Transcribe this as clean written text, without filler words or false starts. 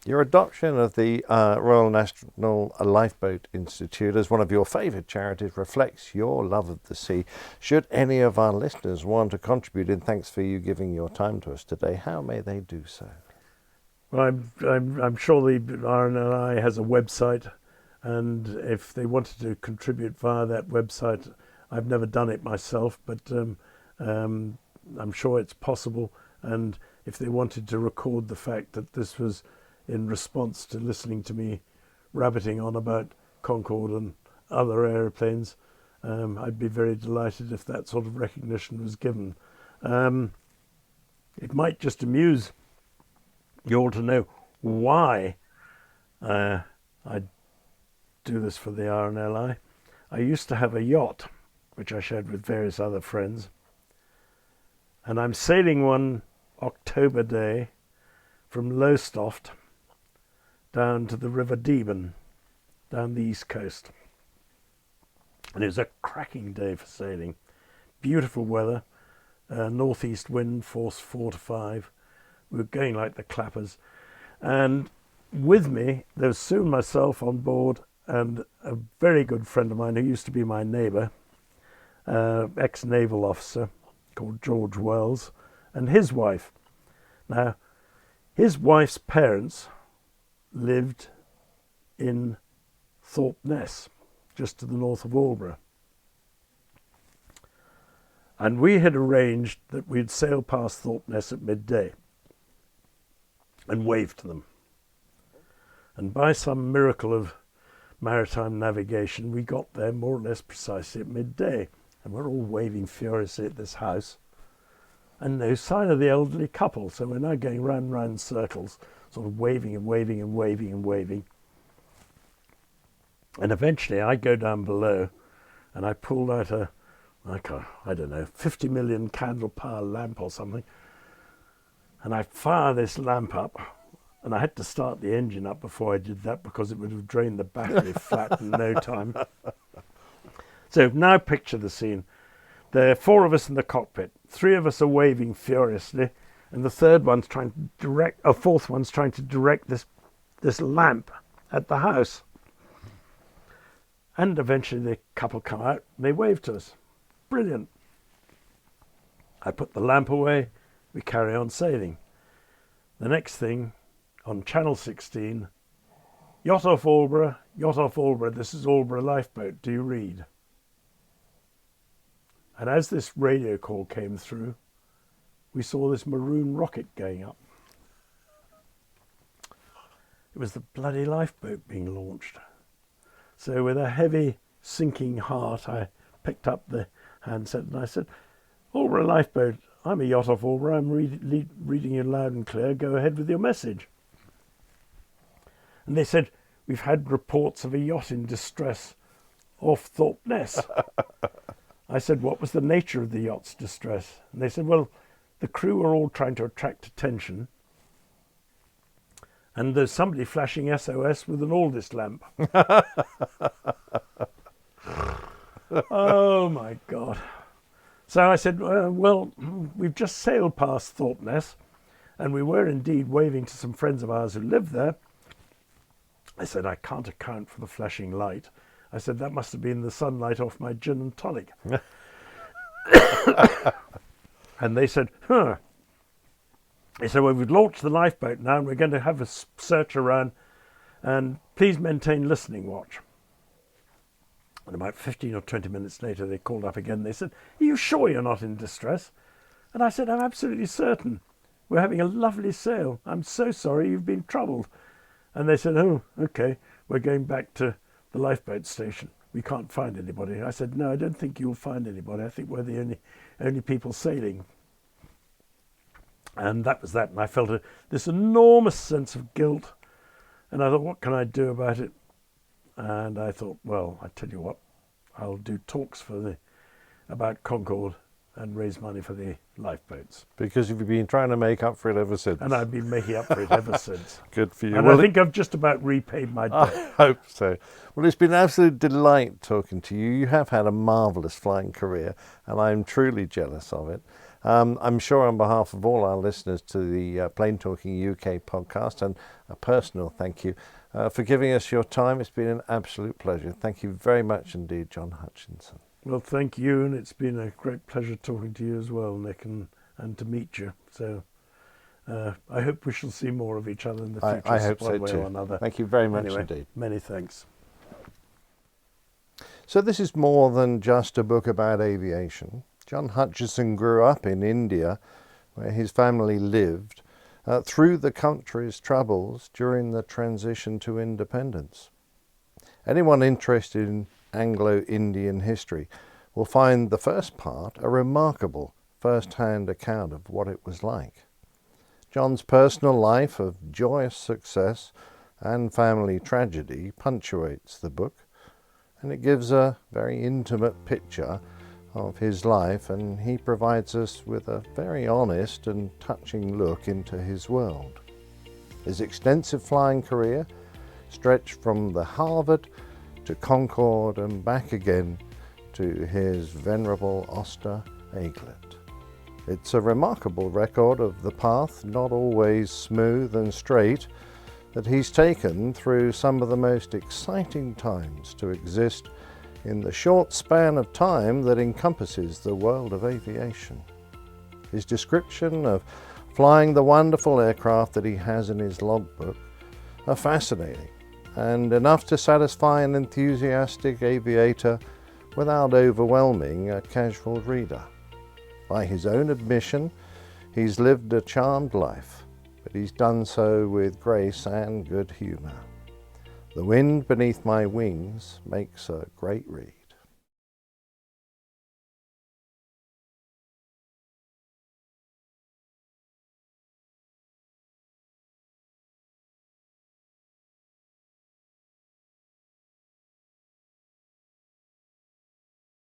Your adoption of the Royal National Lifeboat Institute as one of your favourite charities reflects your love of the sea. Should any of our listeners want to contribute, and thanks for you giving your time to us today, how may they do so? Well, I'm sure the RNLI has a website, and if they wanted to contribute via that website, I've never done it myself, but I'm sure it's possible. And if they wanted to record the fact that this was in response to listening to me rabbiting on about Concorde and other aeroplanes, I'd be very delighted if that sort of recognition was given. It might just amuse you all to know why I do this for the RNLI. I used to have a yacht, which I shared with various other friends, and I'm sailing one October day from Lowestoft down to the River Deben, down the east coast. And it was a cracking day for sailing. Beautiful weather, northeast wind, force 4 to 5. We were going like the clappers. And with me, there was soon myself on board and a very good friend of mine who used to be my neighbour, ex-naval officer called George Wells, and his wife. Now, his wife's parents lived in Thorpe Ness, just to the north of Aldborough. And we had arranged that we'd sail past Thorpe Ness at midday and wave to them. And by some miracle of maritime navigation, we got there more or less precisely at midday. And we're all waving furiously at this house. And no sign of the elderly couple. So we're now going round and round in circles, sort of waving and waving and waving and waving. And eventually I go down below and I pulled out I don't know, 50 million candle power lamp or something. And I fire this lamp up, and I had to start the engine up before I did that because it would have drained the battery flat in no time. So now picture the scene. There are 4 of us in the cockpit. 3 of us are waving furiously, and the fourth one's trying to direct this lamp at the house. And eventually the couple come out and they wave to us. Brilliant. I put the lamp away, we carry on sailing. The next thing, on Channel 16, yacht off Aldborough, this is Aldborough lifeboat, do you read? And as this radio call came through, we saw this maroon rocket going up. It was the bloody lifeboat being launched. So with a heavy, sinking heart, I picked up the handset and I said, Aldborough lifeboat, I'm a yacht off Aldborough, I'm reading you loud and clear, go ahead with your message. And they said, we've had reports of a yacht in distress off Thorpe Ness. I said, what was the nature of the yacht's distress? And they said, well, the crew were all trying to attract attention, and there's somebody flashing SOS with an Aldis lamp. Oh my God. So I said, well, we've just sailed past Thorpe Ness, and we were indeed waving to some friends of ours who live there. I said, I can't account for the flashing light. I said, that must have been the sunlight off my gin and tonic. And they said, huh. They said, well, we've launched the lifeboat now, and we're going to have a search around, and please maintain listening watch. And about 15 or 20 minutes later, they called up again. They said, are you sure you're not in distress? And I said, I'm absolutely certain. We're having a lovely sail. I'm so sorry you've been troubled. And they said, oh, okay, we're going back to the lifeboat station. We can't find anybody. I said, no, I don't think you'll find anybody. I think we're the only people sailing. And that was that. And I felt this enormous sense of guilt. And I thought, what can I do about it? And I thought, well, I tell you what, I'll do talks about Concorde and raise money for the lifeboats. Because you've been trying to make up for it ever since. And I've been making up for it ever since. Good for you. And I think I've just about repaid my debt. I hope so. Well, it's been an absolute delight talking to you. You have had a marvellous flying career, and I'm truly jealous of it. I'm sure on behalf of all our listeners to the Plane Talking UK podcast, and a personal thank you for giving us your time. It's been an absolute pleasure. Thank you very much indeed, John Hutchinson. Well, thank you, and it's been a great pleasure talking to you as well, Nick, and to meet you. So I hope we shall see more of each other in the future. I hope one so way too. Or another. Thank you very much anyway, indeed. Many thanks. So this is more than just a book about aviation. John Hutchinson grew up in India, where his family lived, through the country's troubles during the transition to independence. Anyone interested in Anglo-Indian history will find the first part a remarkable first-hand account of what it was like. John's personal life of joyous success and family tragedy punctuates the book, and it gives a very intimate picture of his life, and he provides us with a very honest and touching look into his world. His extensive flying career stretched from the Harvard to Concorde and back again to his venerable Oster Aglet. It's a remarkable record of the path, not always smooth and straight, that he's taken through some of the most exciting times to exist in the short span of time that encompasses the world of aviation. His description of flying the wonderful aircraft that he has in his logbook are fascinating, and enough to satisfy an enthusiastic aviator without overwhelming a casual reader. By his own admission, he's lived a charmed life, but he's done so with grace and good humour. The wind beneath my wings makes a great read.